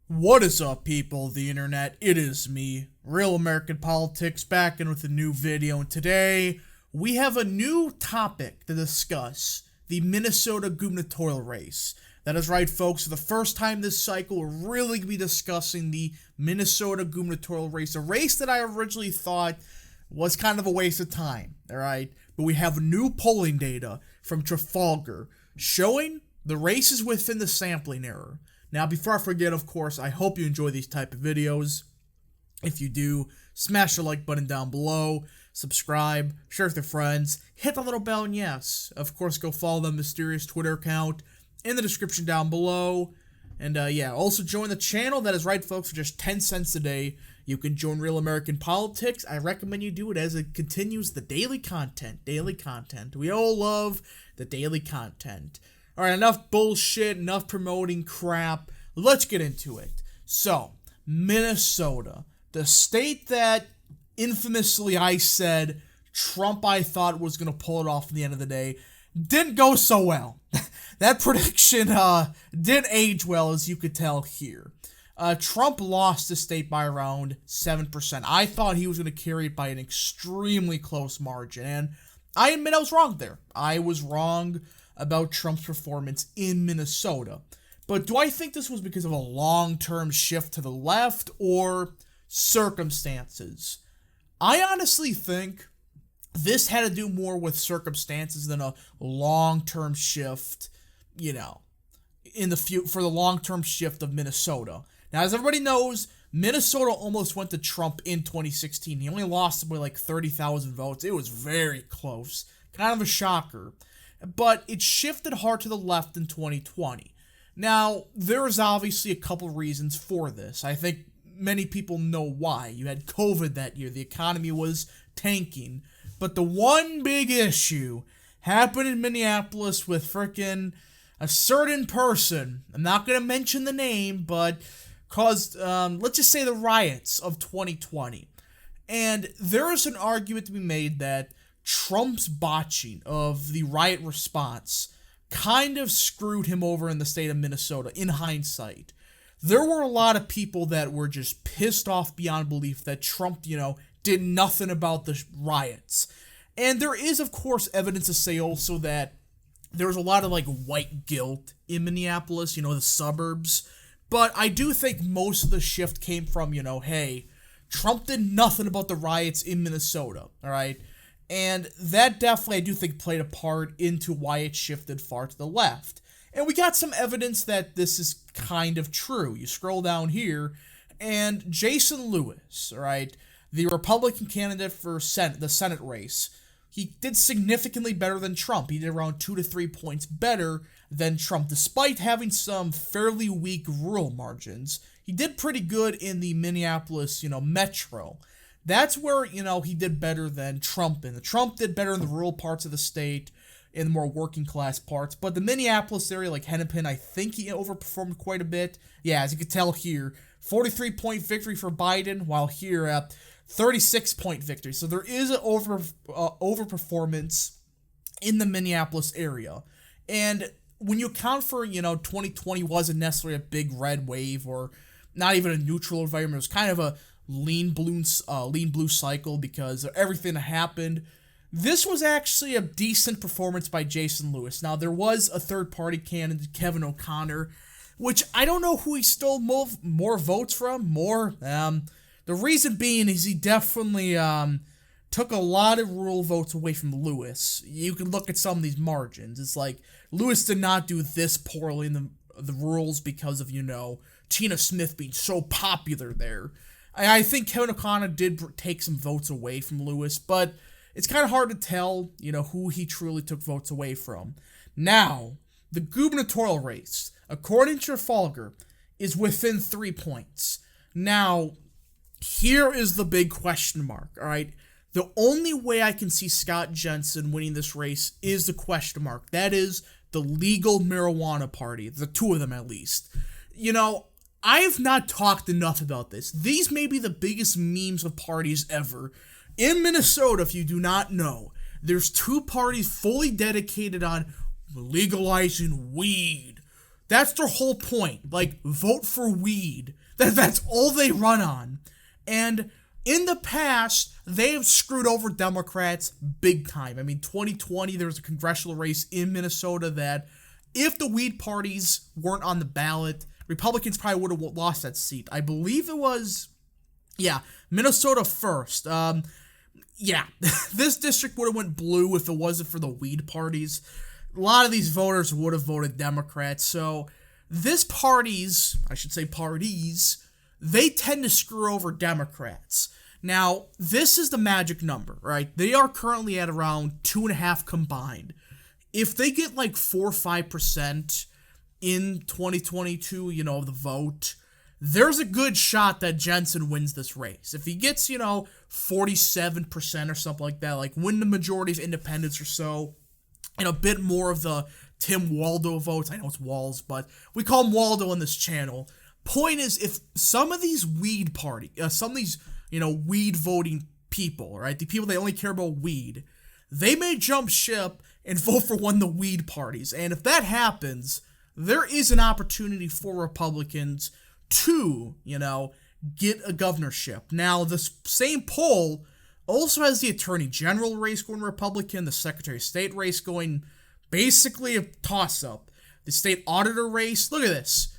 What is up, people of the internet? It is me, Real American Politics, back in with a new video, and today we have a new topic to discuss, the Minnesota gubernatorial race. That is right, folks, for the first time this cycle, we're really going to be discussing the Minnesota gubernatorial race, a race that I originally thought was kind of a waste of time, alright? But we have new polling data from Trafalgar showing the race is within the sampling error. Now, before I forget, of course, I hope you enjoy these type of videos. If you do, smash the like button down below, subscribe, share with your friends, hit the little bell, and yes, of course, go follow the mysterious Twitter account in the description down below. And yeah, also join the channel. That is right, folks, for just 10 cents a day. You can join Real American Politics. I recommend you do it as it continues the daily content. Daily content. We all love the daily content. Alright, enough bullshit, enough promoting crap. Let's get into it. So, Minnesota, the state that infamously I said Trump I thought was going to pull it off at the end of the day, didn't go so well. That prediction didn't age well, as you could tell here. Trump lost the state by around 7%. I thought he was going to carry it by an extremely close margin, and I admit I was wrong there. I was wrong about Trump's performance in Minnesota. But do I think this was because of a long-term shift to the left or circumstances? I honestly think this had to do more with circumstances than a long-term shift, you know, for the long-term shift of Minnesota. Now, as everybody knows, Minnesota almost went to Trump in 2016. He only lost by like 30,000 votes. It was very close. Kind of a shocker. But it shifted hard to the left in 2020. Now, there is obviously a couple reasons for this. I think many people know why. You had COVID that year. The economy was tanking. But the one big issue happened in Minneapolis with frickin' a certain person. I'm not going to mention the name, but caused, let's just say, the riots of 2020. And there is an argument to be made that Trump's botching of the riot response kind of screwed him over in the state of Minnesota, in hindsight. There were a lot of people that were just pissed off beyond belief that Trump, did nothing about the riots. And there is, of course, evidence to say also that there was a lot of, white guilt in Minneapolis, the suburbs. But I do think most of the shift came from, hey, Trump did nothing about the riots in Minnesota, all right? And that definitely, I do think, played a part into why it shifted far to the left. And we got some evidence that this is kind of true. You scroll down here, and Jason Lewis, all right, the Republican candidate for the Senate race, he did significantly better than Trump. He did around 2 to 3 points better than Trump, despite having some fairly weak rural margins. He did pretty good in the Minneapolis, metro. That's where, he did better than Trump. And Trump did better in the rural parts of the state, in the more working class parts. But the Minneapolis area, like Hennepin, I think he overperformed quite a bit. Yeah, as you can tell here, 43-point victory for Biden, while here, 36-point victory. So there is an overperformance in the Minneapolis area. And when you account for, 2020 wasn't necessarily a big red wave or not even a neutral environment. It was kind of a lean blue cycle because of everything that happened. This was actually a decent performance by Jason Lewis. Now, there was a third-party candidate, Kevin O'Connor, which I don't know who he stole more votes from. The reason being is he definitely took a lot of rural votes away from Lewis. You can look at some of these margins. It's like Lewis did not do this poorly in the rurals because of, Tina Smith being so popular there. I think Kevin O'Connor did take some votes away from Lewis, but it's kind of hard to tell, who he truly took votes away from. Now, the gubernatorial race, according to Trafalgar, is within 3 points. Now, here is the big question mark, all right? The only way I can see Scott Jensen winning this race is the question mark. That is the legal marijuana party, the two of them at least. I have not talked enough about this. These may be the biggest memes of parties ever. In Minnesota, if you do not know, there's two parties fully dedicated on legalizing weed. That's their whole point. Like, vote for weed. That's all they run on. And in the past, they have screwed over Democrats big time. I mean, 2020, there was a congressional race in Minnesota that if the weed parties weren't on the ballot, Republicans probably would have lost that seat. I believe it was, Minnesota first. This district would have went blue if it wasn't for the weed parties. A lot of these voters would have voted Democrat. So parties, they tend to screw over Democrats. Now, this is the magic number, right? They are currently at around 2.5 combined. If they get like 4 or 5% in 2022, the vote, there's a good shot that Jensen wins this race. If he gets, 47% or something like that, like win the majority of independents or so, and a bit more of the Tim Waldo votes. I know it's Walls, but we call him Waldo on this channel. Point is, if some of these weed voting people, right, the people that only care about weed, they may jump ship and vote for one of the weed parties. And if that happens, there is an opportunity for Republicans to, get a governorship. Now, this same poll also has the Attorney General race going Republican, the Secretary of State race going basically a toss-up. The state auditor race, look at this.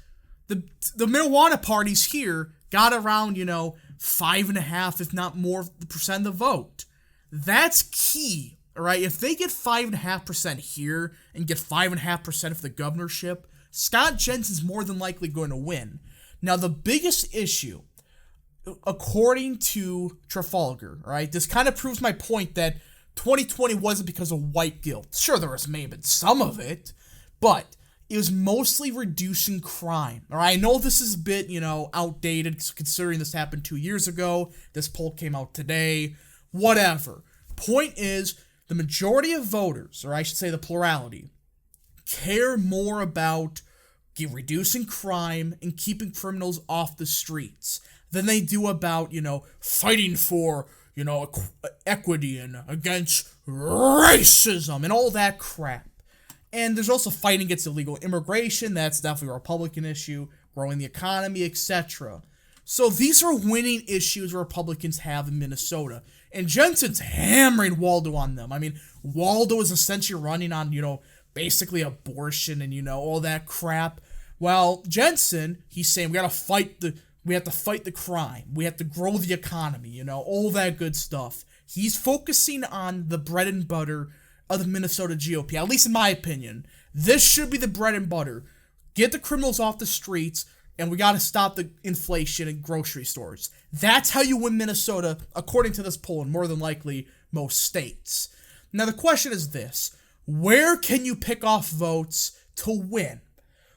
The marijuana parties here got around, 5.5%, if not more, percent of the vote. That's key, all right? If they get 5.5% here and get 5.5% of the governorship, Scott Jensen's more than likely going to win. Now, the biggest issue, according to Trafalgar, right, this kind of proves my point that 2020 wasn't because of white guilt. Sure, there was maybe some of it, but it was mostly reducing crime. All right, I know this is a bit, outdated considering this happened 2 years ago. This poll came out today. Whatever. Point is, the majority of voters, or I should say the plurality, care more about reducing crime and keeping criminals off the streets than they do about, fighting for, equity and against racism and all that crap. And there's also fighting against illegal immigration. That's definitely a Republican issue, growing the economy, etc. So these are winning issues Republicans have in Minnesota. And Jensen's hammering Waldo on them. I mean, Waldo is essentially running on, basically abortion and, all that crap. While Jensen, he's saying we have to fight the crime. We have to grow the economy, all that good stuff. He's focusing on the bread and butter of the Minnesota GOP, at least in my opinion. This should be the bread and butter. Get the criminals off the streets, and we got to stop the inflation in grocery stores. That's how you win Minnesota, according to this poll, and more than likely most states. Now, the question is this. Where can you pick off votes to win?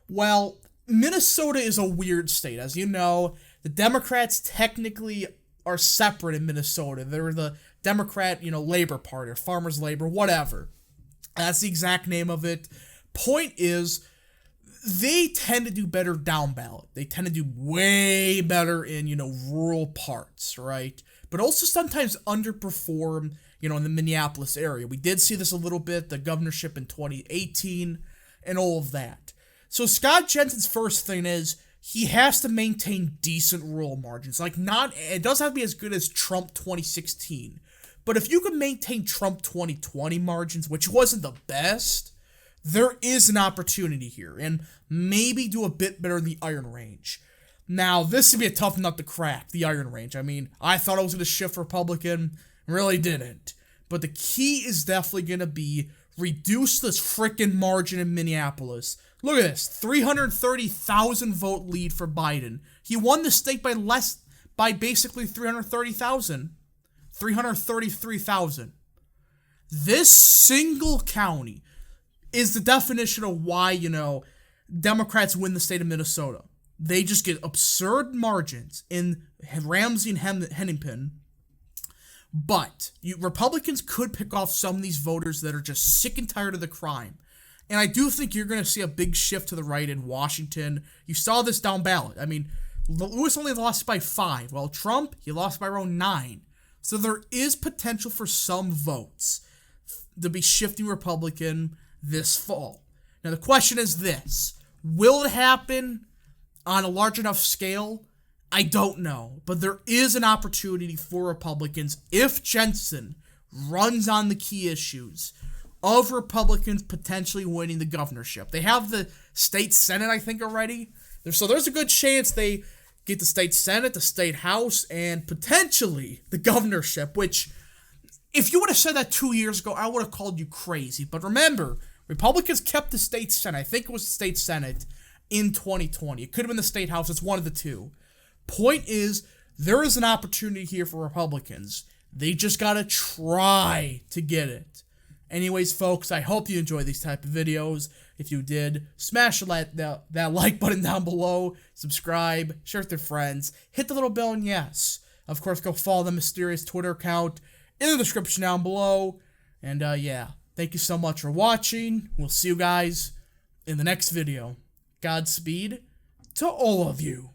Well, Minnesota is a weird state. As you know, the Democrats technically are separate in Minnesota. They're the Democrat, Labor Party, or Farmers Labor, whatever. That's the exact name of it. Point is, they tend to do better down ballot. They tend to do way better in, rural parts, right? But also sometimes underperform, in the Minneapolis area. We did see this a little bit, the governorship in 2018 and all of that. So Scott Jensen's first thing is he has to maintain decent rural margins. It doesn't have to be as good as Trump 2016. But if you can maintain Trump 2020 margins, which wasn't the best, there is an opportunity here. And maybe do a bit better in the Iron Range. Now, this would be a tough nut to crack, the Iron Range. I mean, I thought I was going to shift Republican. Really didn't. But the key is definitely going to be reduce this frickin' margin in Minneapolis. Look at this, 330,000 vote lead for Biden. He won the state by basically 330,000. 333,000. This single county is the definition of why, Democrats win the state of Minnesota. They just get absurd margins in Ramsey and Hennepin. But Republicans could pick off some of these voters that are just sick and tired of the crime. And I do think you're going to see a big shift to the right in Washington. You saw this down ballot. I mean, Lewis only lost by 5. While Trump, he lost by around 9. So there is potential for some votes to be shifting Republican this fall. Now, the question is this. Will it happen on a large enough scale? I don't know. But there is an opportunity for Republicans, if Jensen runs on the key issues, of Republicans potentially winning the governorship. They have the state Senate, I think, already. So there's a good chance they get the state Senate, the state House, and potentially the governorship, which, if you would have said that 2 years ago, I would have called you crazy. But remember, Republicans kept the state Senate. I think it was the state Senate in 2020. It could have been the state House. It's one of the two. Point is, there is an opportunity here for Republicans. They just got to try to get it. Anyways, folks, I hope you enjoy these type of videos. If you did, smash that like button down below, subscribe, share with your friends, hit the little bell, and yes, of course, go follow the mysterious Twitter account in the description down below. And yeah, thank you so much for watching. We'll see you guys in the next video. Godspeed to all of you.